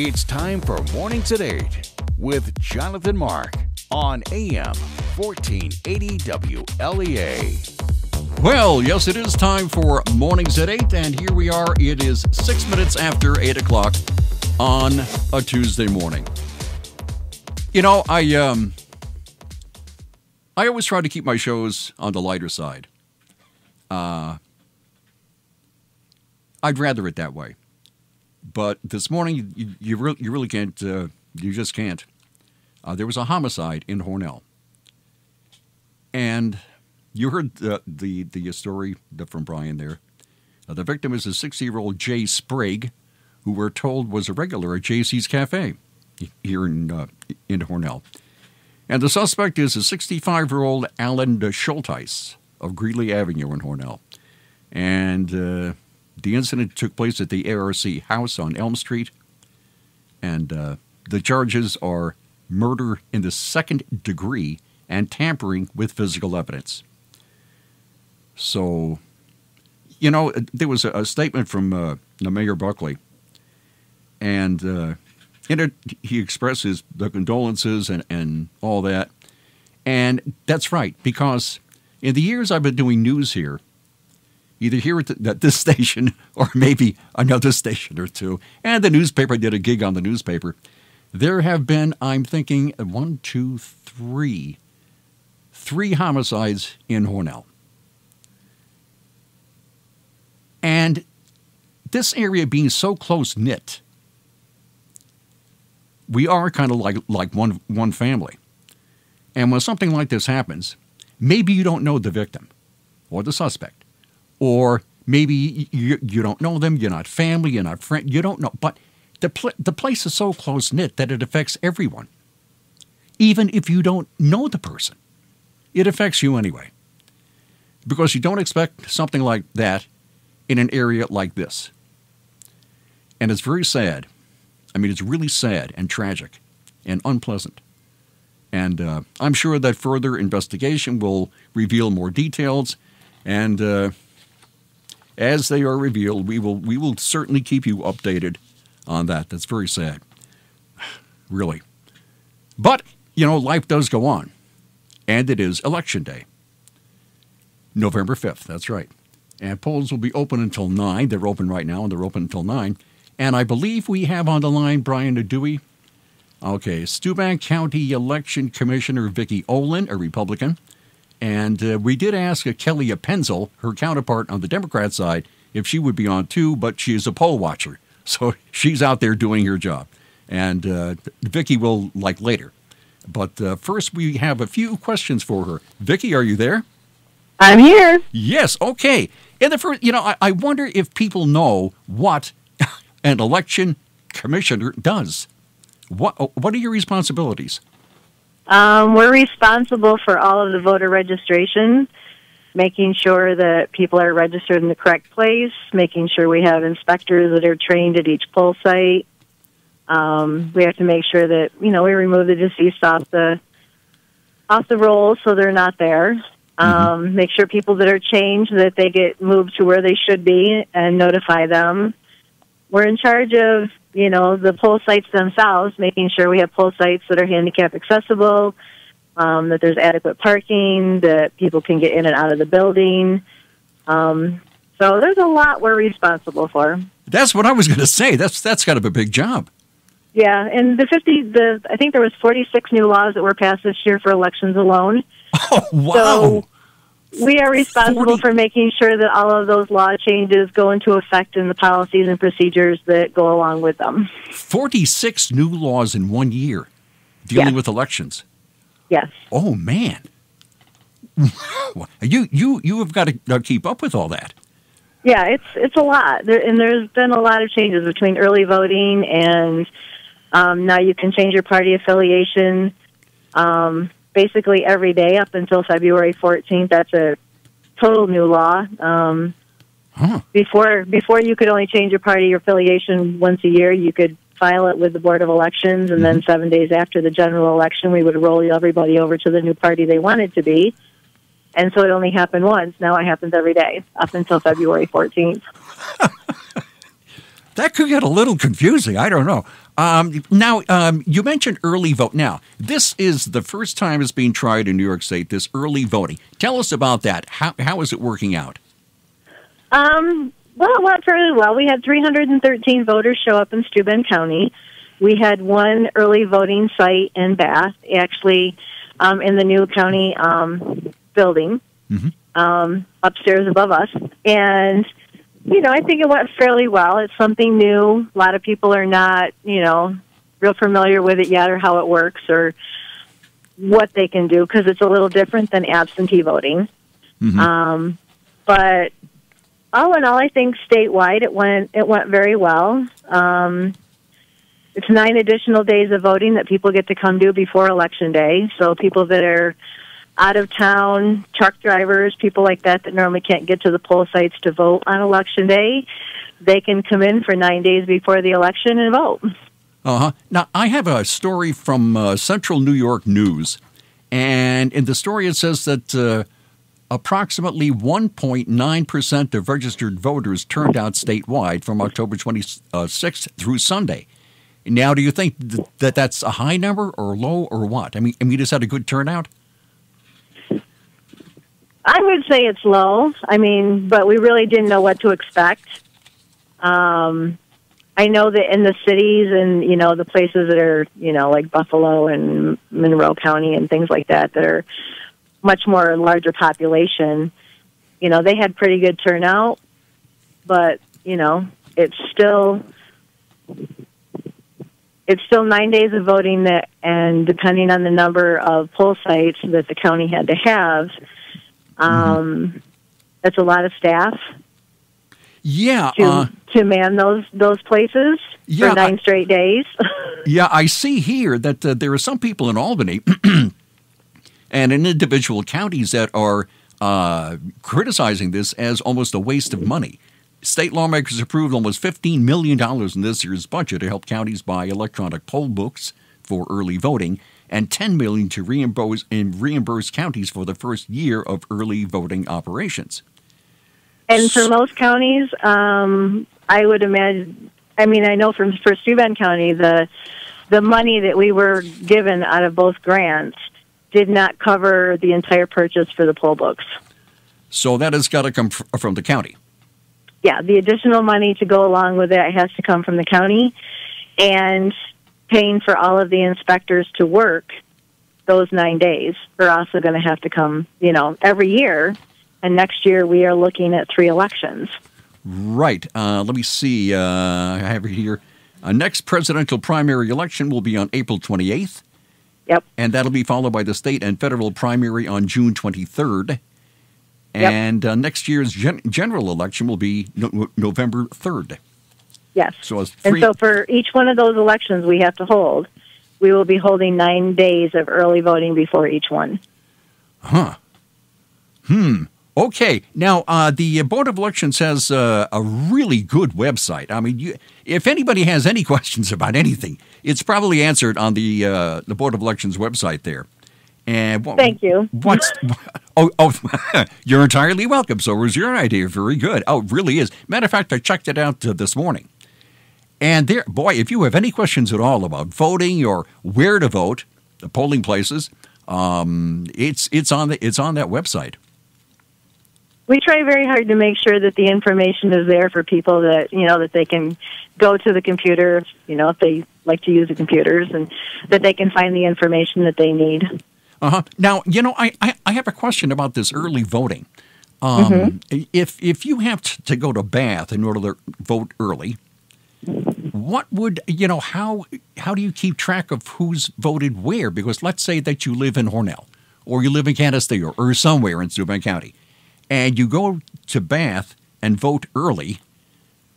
It's time for Mornings at 8 with Jonathan Mark on AM 1480 WLEA. Well, yes, it is time for Mornings at 8, and here we are. It is 6 minutes after 8 o'clock on a Tuesday morning. You know, I always try to keep my shows on the lighter side. I'd rather it that way. But this morning, you really can't, you just can't. There was a homicide in Hornell. And you heard the story from Brian there. The victim is a 60-year-old Jay Sprague, who we're told was a regular at JC's Cafe here in Hornell. And the suspect is a 65-year-old Alan Schulteis of Greeley Avenue in Hornell. And the incident took place at the ARC house on Elm Street. And the charges are murder in the second degree and tampering with physical evidence. So, you know, there was a statement from Mayor Buckley, and in it he expresses the condolences and all that. And that's right, because in the years I've been doing news here, either here at this station or maybe another station or two, and the newspaper did a gig on the newspaper, there have been, I'm thinking, three homicides in Hornell. And this area being so close-knit, we are kind of like one family. And when something like this happens, maybe you don't know the victim or the suspect. Or maybe you don't know them, you're not family, you're not friend, you don't know. But the place is so close-knit that it affects everyone. Even if you don't know the person, it affects you anyway. Because you don't expect something like that in an area like this. And it's very sad. I mean, it's really sad and tragic and unpleasant. And I'm sure that further investigation will reveal more details. And as they are revealed, we will certainly keep you updated on that. That's very sad. Really. But, you know, life does go on. And it is Election Day. November 5th, that's right. And polls will be open until 9. They're open right now, and they're open until 9. And I believe we have on the line Brian Dewey. Okay, Steubenville County Election Commissioner Vicki Olin, a Republican. And we did ask Kelly Penzel, her counterpart on the Democrat side, if she would be on too, but she is a poll watcher. So she's out there doing her job. And Vicki will like later. But first we have a few questions for her. Vicki, are you there? I'm here. Yes, okay. And the first, you know, I wonder if people know what an election commissioner does. What are your responsibilities? We're responsible for all of the voter registration, making sure that people are registered in the correct place, making sure we have inspectors that are trained at each poll site. We have to make sure that, you know, we remove the deceased off the rolls so they're not there. Make sure people that are changed, that they get moved to where they should be and notify them. We're in charge of, you know, the poll sites themselves, making sure we have poll sites that are handicap accessible, that there's adequate parking, that people can get in and out of the building. So there's a lot we're responsible for. That's what I was going to say. That's kind of a big job. Yeah, and I think there was 46 new laws that were passed this year for elections alone. Oh, wow. So we are responsible for making sure that all of those law changes go into effect in the policies and procedures that go along with them. 46 new laws in 1 year dealing with elections. Yes. Oh, man. You have got to keep up with all that. Yeah, it's a lot. There's been a lot of changes between early voting and now you can change your party affiliation basically every day up until February 14th. That's a total new law. Before you could only change your party affiliation once a year. You could file it with the Board of Elections, and then 7 days after the general election, we would roll everybody over to the new party they wanted to be. And so it only happened once. Now it happens every day up until February 14th. that could get a little confusing. I don't know. Now, you mentioned early vote. Now, this is the first time it's being tried in New York State, this early voting. Tell us about that. How is it working out? Well, it went fairly well. We had 313 voters show up in Steuben County. We had one early voting site in Bath, actually, in the new county building, upstairs above us. And, I think it went fairly well. It's something new. A lot of people are not, real familiar with it yet or how it works or what they can do because it's a little different than absentee voting. But all in all, I think statewide it went very well. It's 9 additional days of voting that people get to come to before Election Day. So people that are out of town, truck drivers, people like that normally can't get to the poll sites to vote on Election Day, they can come in for 9 days before the election and vote. Now, I have a story from Central New York News, and in the story it says that approximately 1.9% of registered voters turned out statewide from October 26th through Sunday. Now, do you think that that's a high number or low or what? I mean, just had a good turnout? I would say it's low. But we really didn't know what to expect. I know that in the cities and, the places that are, like Buffalo and Monroe County and things like that are much more larger population, they had pretty good turnout, but, it's still 9 days of voting and depending on the number of poll sites that the county had to have, that's a lot of staff. Yeah. To man those places for 9 straight days. Yeah, I see here that there are some people in Albany and in individual counties that are criticizing this as almost a waste of money. State lawmakers approved almost $15 million in this year's budget to help counties buy electronic poll books for early voting and $10 million to reimburse counties for the first year of early voting operations. And for most counties, I would imagine, I know for Steuben County, the money that we were given out of both grants did not cover the entire purchase for the poll books. So that has got to come from the county. Yeah, the additional money to go along with it has to come from the county, and paying for all of the inspectors to work those 9 days are also going to have to come, every year. And next year we are looking at 3 elections. Right. Let me see. I have it here. Next presidential primary election will be on April 28th. Yep. And that'll be followed by the state and federal primary on June 23rd. And next year's general election will be November 3rd. Yes. So and so for each one of those elections we have to hold, we will be holding 9 days of early voting before each one. Okay. Now, the Board of Elections has a really good website. If anybody has any questions about anything, it's probably answered on the Board of Elections website there. And thank you. You're entirely welcome. So was your idea. Very good. Oh, it really is. Matter of fact, I checked it out this morning. And there, boy, if you have any questions at all about voting or where to vote, the polling places, it's on that website. We try very hard to make sure that the information is there for people that, that they can go to the computer, if they like to use the computers, and that they can find the information that they need. Now, I have a question about this early voting. If you have to go to Bath in order to vote early, what would, how do you keep track of who's voted where? Because let's say that you live in Hornell, or you live in Canisteo, or somewhere in Steuben County, and you go to Bath and vote early,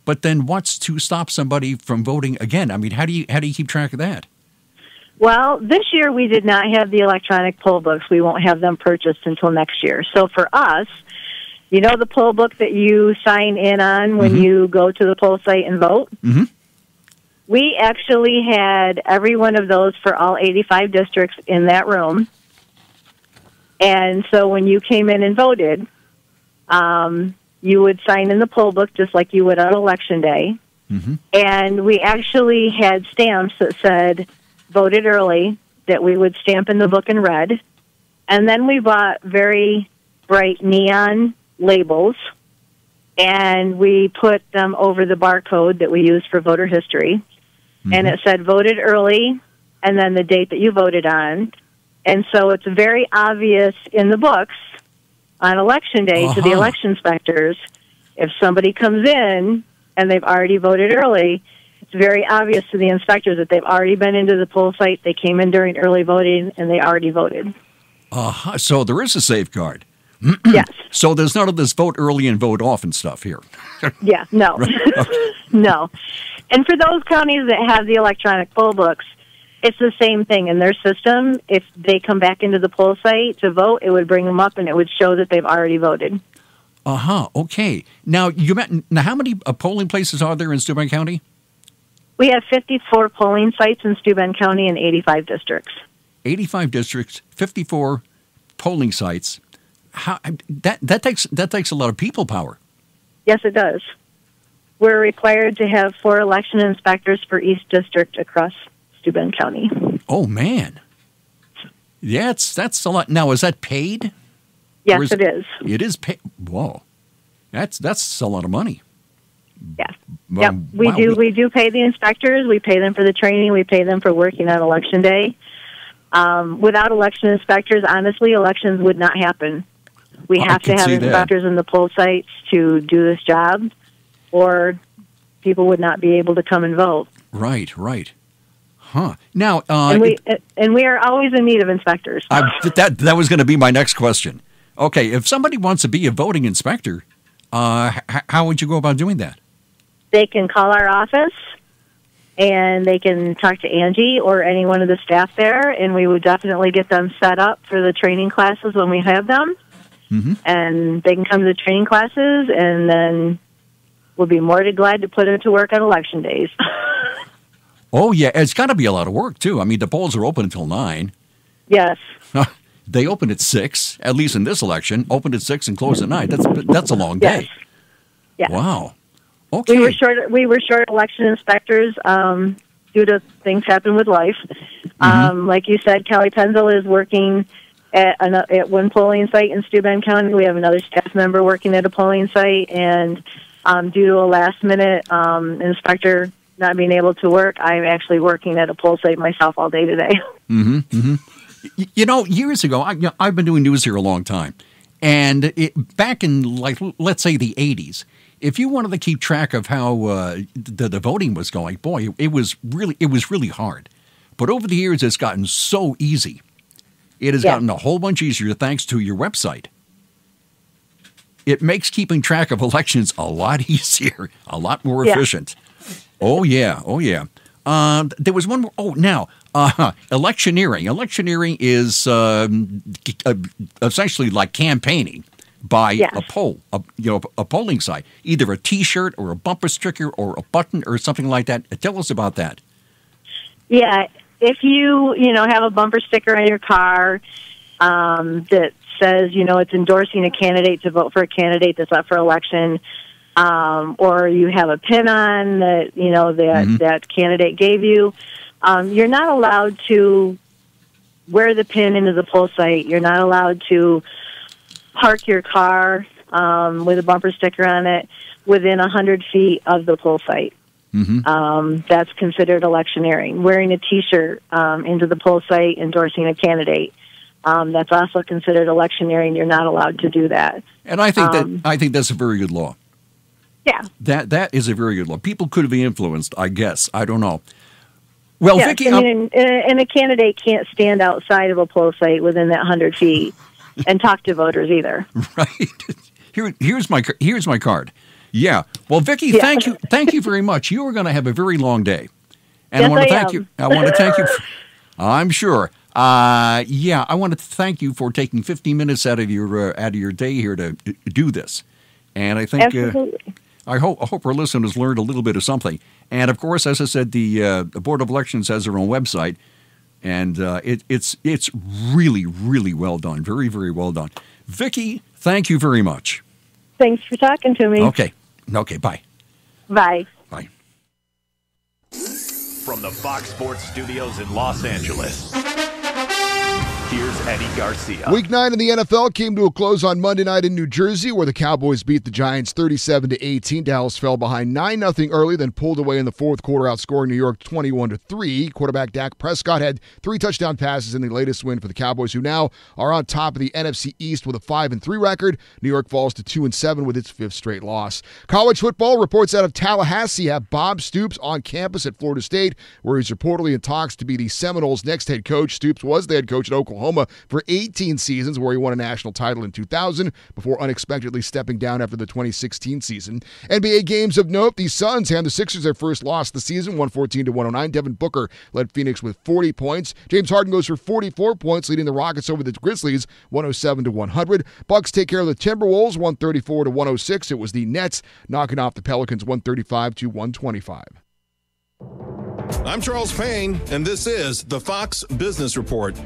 but then what's to stop somebody from voting again? How do you keep track of that? Well, this year we did not have the electronic poll books. We won't have them purchased until next year. So for us, the poll book that you sign in on when you go to the poll site and vote? We actually had every one of those for all 85 districts in that room. And so when you came in and voted, you would sign in the poll book just like you would on Election Day. And we actually had stamps that said voted early that we would stamp in the book in red. And then we bought very bright neon labels, and we put them over the barcode that we use for voter history. And it said voted early, and then the date that you voted on. And so it's very obvious in the books on Election Day to the election inspectors, if somebody comes in and they've already voted early, it's very obvious to the inspectors that they've already been into the poll site, they came in during early voting, and they already voted. So there is a safeguard. Yes. So there's none of this vote early and vote often stuff here. Yeah, no. No. And for those counties that have the electronic poll books, it's the same thing in their system. If they come back into the poll site to vote, it would bring them up and it would show that they've already voted. Okay. Now, how many polling places are there in Steuben County? We have 54 polling sites in Steuben County and 85 districts. 85 districts, 54 polling sites. That takes a lot of people power. Yes, it does. We're required to have 4 election inspectors for each district across Steuben County. Oh, man. Yeah, that's a lot. Now, is that paid? Yes, it is. It is paid. Whoa. That's a lot of money. Yeah. Yep. We do pay the inspectors. We pay them for the training. We pay them for working on Election Day. Without election inspectors, honestly, elections would not happen. We have to have inspectors in the poll sites to do this job, or people would not be able to come and vote. Right. Huh. Now, and we are always in need of inspectors. That was going to be my next question. Okay, if somebody wants to be a voting inspector, how would you go about doing that? They can call our office, and they can talk to Angie or any one of the staff there, and we would definitely get them set up for the training classes when we have them. And they can come to the training classes, and then we'll be more than glad to put them to work on election days. Oh, yeah. It's got to be a lot of work, too. I mean, the polls are open until 9. Yes. They open at 6, at least in this election. Open at 6 and close at 9. That's a long day. Yes. Wow. Okay. We were short election inspectors due to things happen with life. Like you said, Kelly Penzel is working at one polling site in Steuben County. We have another staff member working at a polling site, and due to a last-minute inspector not being able to work, I'm actually working at a poll site myself all day today. You know, years ago, I've been doing news here a long time, and back in, let's say the 80s, if you wanted to keep track of how the voting was going, boy, it was really hard. But over the years, it's gotten so easy. It has gotten a whole bunch easier thanks to your website. It makes keeping track of elections a lot easier, a lot more efficient. Oh, yeah. There was one more. Oh, now, electioneering. Electioneering is essentially like campaigning by a poll, a polling site, either a T-shirt or a bumper sticker or a button or something like that. Tell us about that. Yeah, if you have a bumper sticker on your car that says it's endorsing a candidate to vote for a candidate that's up for election, or you have a pin on that that candidate gave you, you're not allowed to wear the pin into the poll site. You're not allowed to park your car with a bumper sticker on it within 100 feet of the poll site. That's considered electioneering. Wearing a T-shirt into the poll site endorsing a candidate, that's also considered electioneering. You're not allowed to do that. And I think that's a very good law. Yeah, that is a very good law. People could be influenced, I guess. I don't know. Well, yes, Vicki, and a candidate can't stand outside of a poll site within that 100 feet and talk to voters either. Right. Here's my card. Yeah. Well, Vicki, thank you very much. You are going to have a very long day, and yes, I want to thank you. I want to thank you. I'm sure. I want to thank you for taking 15 minutes out of your day here to do this, and I think absolutely. I hope our listeners learned a little bit of something. And of course, as I said, the Board of Elections has their own website, and it's really, really well done. Very, very well done. Vicki, thank you very much. Thanks for talking to me. Okay, bye. Bye. Bye. From the Fox Sports Studios in Los Angeles, here's Eddie Garcia. Week 9 in the NFL came to a close on Monday night in New Jersey, where the Cowboys beat the Giants 37-18. Dallas fell behind 9-0 early, then pulled away in the fourth quarter, outscoring New York 21-3. Quarterback Dak Prescott had 3 touchdown passes in the latest win for the Cowboys, who now are on top of the NFC East with a 5-3 record. New York falls to 2-7 with its 5th straight loss. College football reports out of Tallahassee have Bob Stoops on campus at Florida State, where he's reportedly in talks to be the Seminoles' next head coach. Stoops was the head coach at Oklahoma for 18 seasons, where he won a national title in 2000 before unexpectedly stepping down after the 2016 season. NBA games of note: the Suns hand the Sixers their first loss of the season, 114-109. Devin Booker led Phoenix with 40 points. James Harden goes for 44 points, leading the Rockets over the Grizzlies 107-100. Bucks take care of the Timberwolves 134-106. It was the Nets knocking off the Pelicans 135-125. I'm Charles Payne, and this is the Fox Business Report.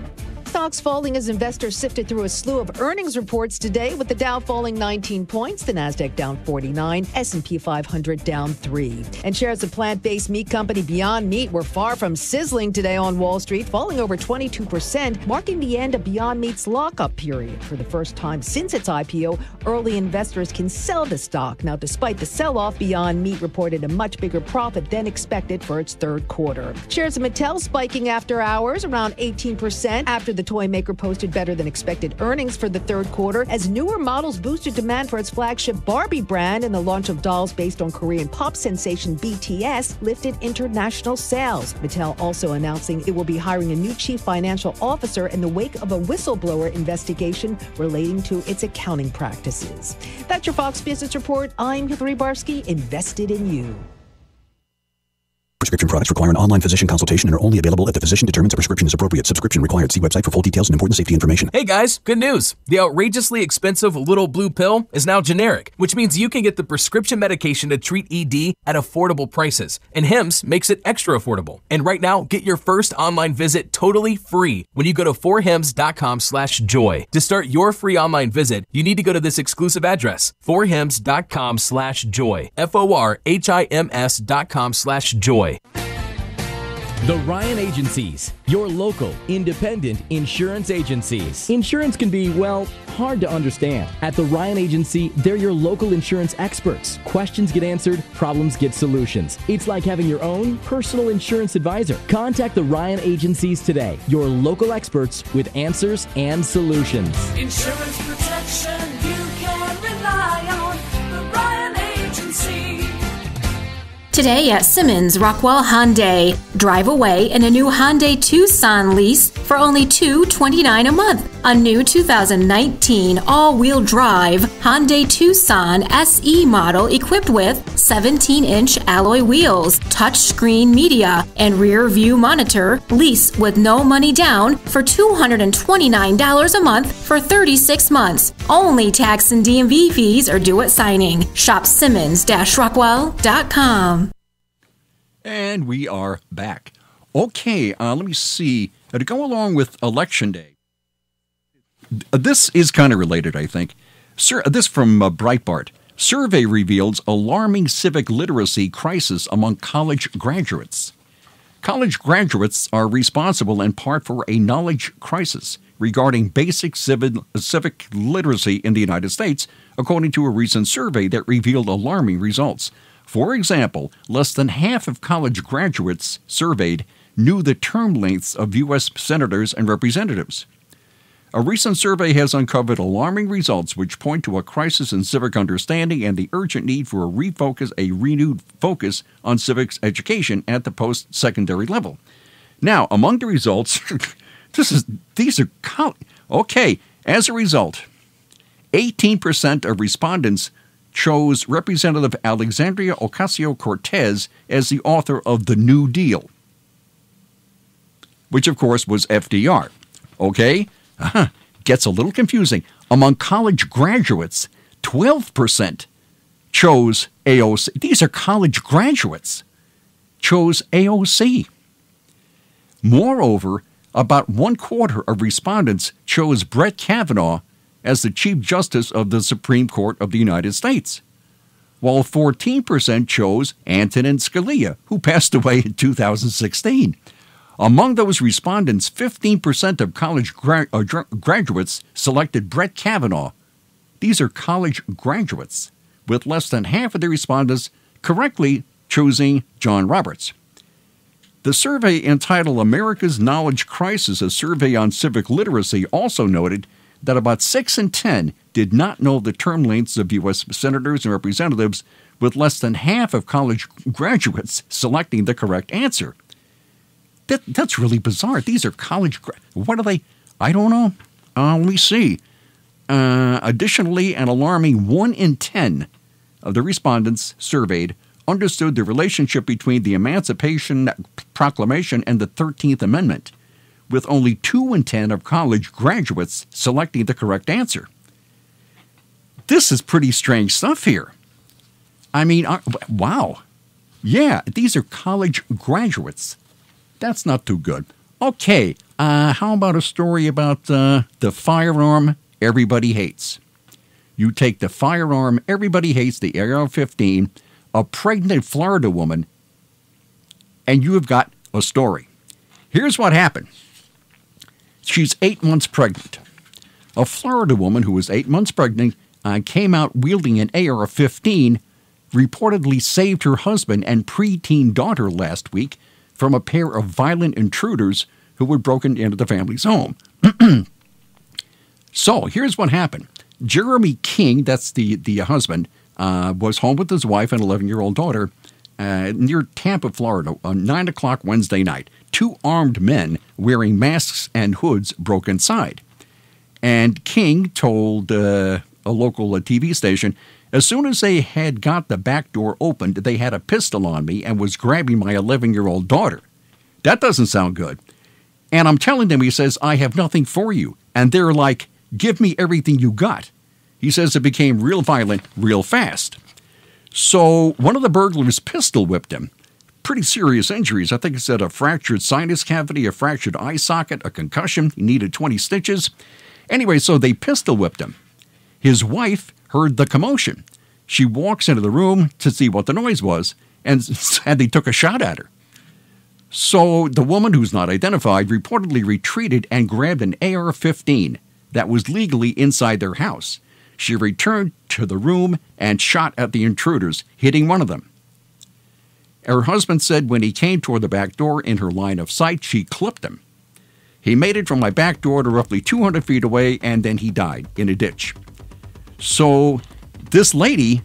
Stocks falling as investors sifted through a slew of earnings reports today, with the Dow falling 19 points, the Nasdaq down 49, S&P 500 down 3. And shares of plant-based meat company Beyond Meat were far from sizzling today on Wall Street, falling over 22%, marking the end of Beyond Meat's lockup period. For the first time since its IPO, early investors can sell the stock. Now, despite the sell-off, Beyond Meat reported a much bigger profit than expected for its third quarter. Shares of Mattel spiking after hours, around 18%, after the toy maker posted better than expected earnings for the third quarter, as newer models boosted demand for its flagship Barbie brand, and the launch of dolls based on Korean pop sensation BTS lifted international sales. Mattel also announcing it will be hiring a new chief financial officer in the wake of a whistleblower investigation relating to its accounting practices. That's your Fox Business Report. I'm Hillary Barsky, invested in you. Prescription products require an online physician consultation and are only available if the physician determines a prescription is appropriate. Subscription required. See website for full details and important safety information. Hey guys, good news. The outrageously expensive little blue pill is now generic, which means you can get the prescription medication to treat ED at affordable prices. And Hims makes it extra affordable. And right now, get your first online visit totally free when you go to forhims.com/joy. To start your free online visit, you need to go to this exclusive address, forhims.com/joy. forhims.com/joy. The Ryan Agencies, your local, independent insurance agencies. Insurance can be, well, hard to understand. At the Ryan Agency, they're your local insurance experts. Questions get answered, problems get solutions. It's like having your own personal insurance advisor. Contact the Ryan Agencies today, your local experts with answers and solutions. Insurance protection you can rely on. The Ryan Agency. Today at Simmons Rockwell Hyundai, drive away in a new Hyundai Tucson lease for only $229 a month. A new 2019 all-wheel drive Hyundai Tucson SE model equipped with 17-inch alloy wheels, touchscreen media, and rear view monitor. Lease with no money down for $229 a month for 36 months. Only tax and DMV fees are due at signing. Shop Simmons-Rockwell.com. And we are back. Okay, let me see. To go along with Election Day, this is kind of related, I think. This from Breitbart. Survey reveals alarming civic literacy crisis among college graduates. College graduates are responsible in part for a knowledge crisis regarding basic civic literacy in the United States, according to a recent survey that revealed alarming results. For example, less than half of college graduates surveyed knew the term lengths of U.S. senators and representatives. A recent survey has uncovered alarming results which point to a crisis in civic understanding and the urgent need for a renewed focus on civics education at the post-secondary level. Now, among the results, as a result, 18% of respondents chose Representative Alexandria Ocasio-Cortez as the author of the New Deal, which, of course, was FDR. Okay? Gets a little confusing. Among college graduates, 12% chose AOC. These are college graduates. Chose AOC. Moreover, about 1/4 of respondents chose Brett Kavanaugh as the Chief Justice of the Supreme Court of the United States. while 14% chose Antonin Scalia, who passed away in 2016. Among those respondents, 15% of college graduates selected Brett Kavanaugh. These are college graduates, with less than half of the respondents correctly choosing John Roberts. The survey entitled America's Knowledge Crisis, a survey on civic literacy, also noted that about 6 in 10 did not know the term lengths of U.S. senators and representatives, with less than half of college graduates selecting the correct answer. That's really bizarre. These are college what are they? I don't know. Let me see. Additionally, an alarming 1 in 10 of the respondents surveyed understood the relationship between the Emancipation Proclamation and the 13th Amendment, with only 2 in 10 of college graduates selecting the correct answer. This is pretty strange stuff here. I mean, wow. Yeah, these are college graduates. That's not too good. Okay, how about a story about the firearm everybody hates? You take the firearm everybody hates, the AR-15, a pregnant Florida woman, and you have got a story. Here's what happened. She's 8 months pregnant. A Florida woman who was 8 months pregnant came out wielding an AR-15, reportedly saved her husband and preteen daughter last week from a pair of violent intruders who had broken into the family's home. So here's what happened. Jeremy King, that's the husband, was home with his wife and 11-year-old daughter near Tampa, Florida, on 9 o'clock Wednesday night. 2 armed men wearing masks and hoods broke inside. And King told a local TV station, as soon as they had got the back door opened, they had a pistol on me and was grabbing my 11-year-old daughter. That doesn't sound good. And I'm telling them, he says, I have nothing for you. And they're like, give me everything you got. He says it became real violent real fast. So one of the burglars pistol whipped him. Pretty serious injuries. I think he said a fractured sinus cavity, a fractured eye socket, a concussion. He needed 20 stitches. Anyway, so they pistol whipped him. His wife heard the commotion. She walks into the room to see what the noise was, and they took a shot at her. So the woman, who's not identified, reportedly retreated and grabbed an AR-15 that was legally inside their house. She returned to the room and shot at the intruders, hitting one of them. Her husband said when he came toward the back door in her line of sight, she clipped him. He made it from my back door to roughly 200 feet away, and then he died in a ditch. So this lady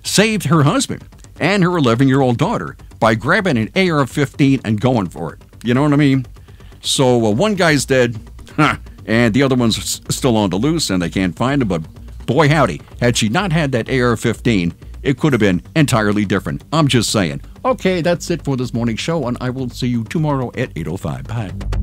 saved her husband and her 11-year-old daughter by grabbing an AR-15 and going for it. You know what I mean? So one guy's dead, and the other one's still on the loose, and they can't find him. But boy howdy, had she not had that AR-15, it could have been entirely different. I'm just saying. Okay, that's it for this morning's show, and I will see you tomorrow at 8:05. Bye.